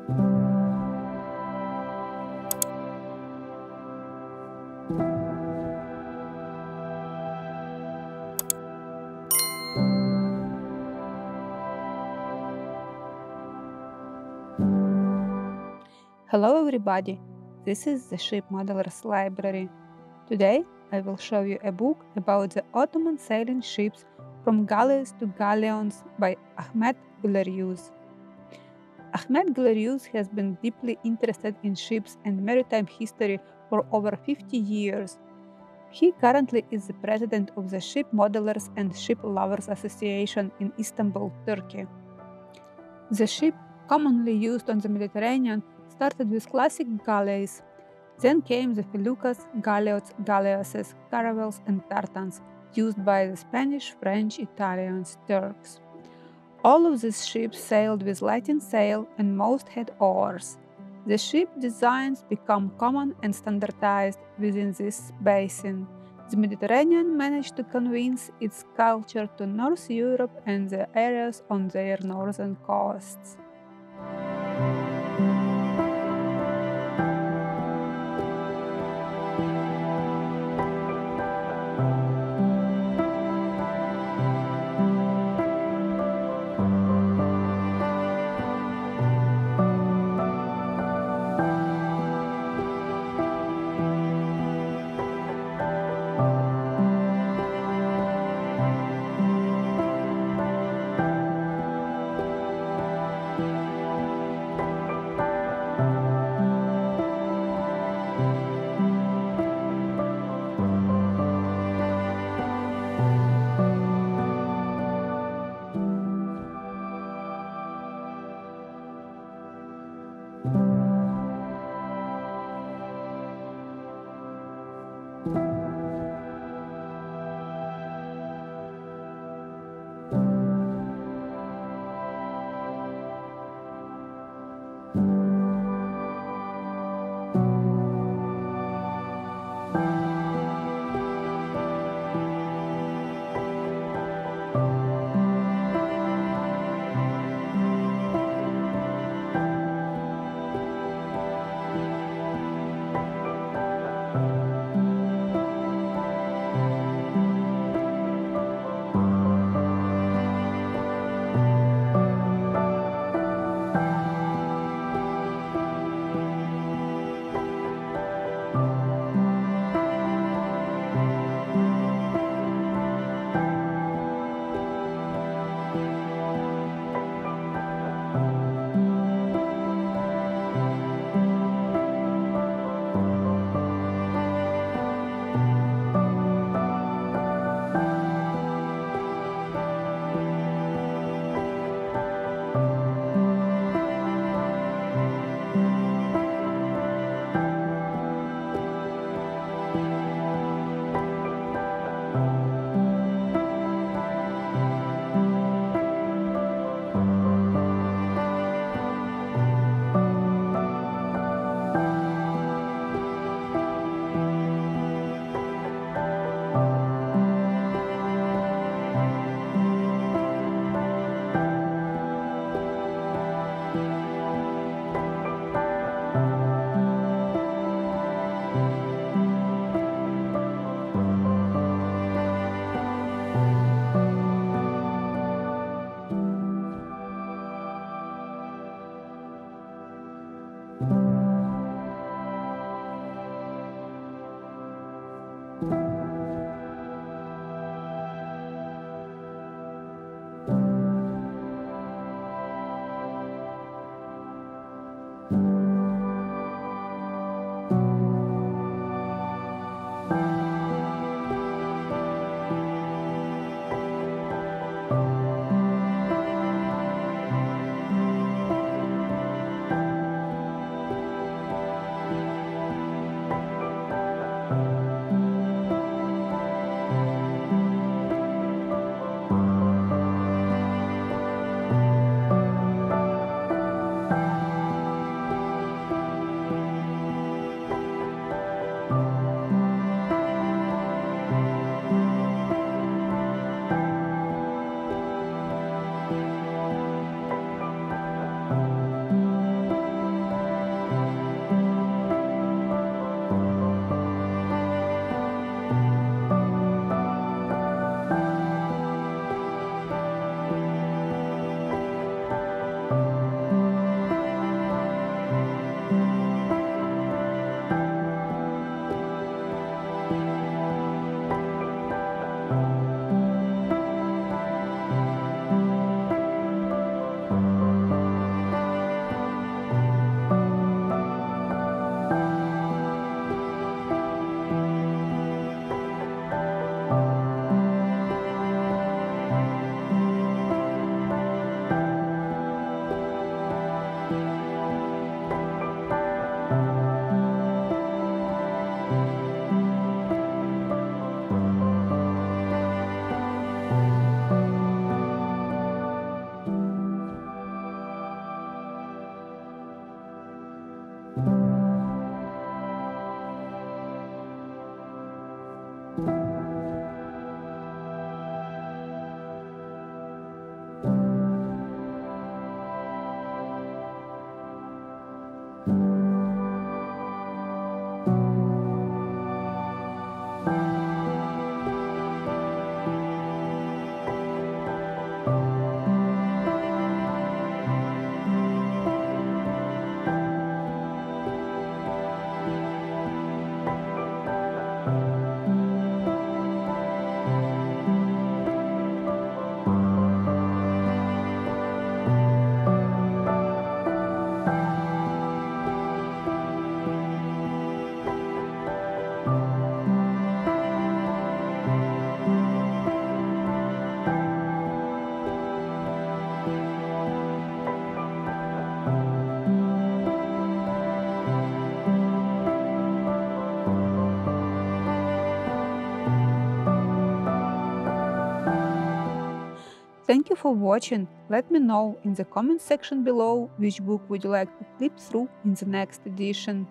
Hello everybody, this is the Ship Modelers Library. Today I will show you a book about the Ottoman sailing ships from galleys to galleons by Ahmet Gulerius. Ahmet Gulerius has been deeply interested in ships and maritime history for over 50 years. He currently is the president of the Ship Modelers and Ship Lovers Association in Istanbul, Turkey. The ship, commonly used on the Mediterranean, started with classic galleys. Then came the feluccas, galleots, galleasses, caravels, and tartans, used by the Spanish, French, Italians, Turks. All of these ships sailed with lateen sail and most had oars. The ship designs become common and standardized within this basin. The Mediterranean managed to convince its culture to North Europe and the areas on their northern coasts. Thank you for watching. Let me know in the comment section below which book would you like to flip through in the next edition.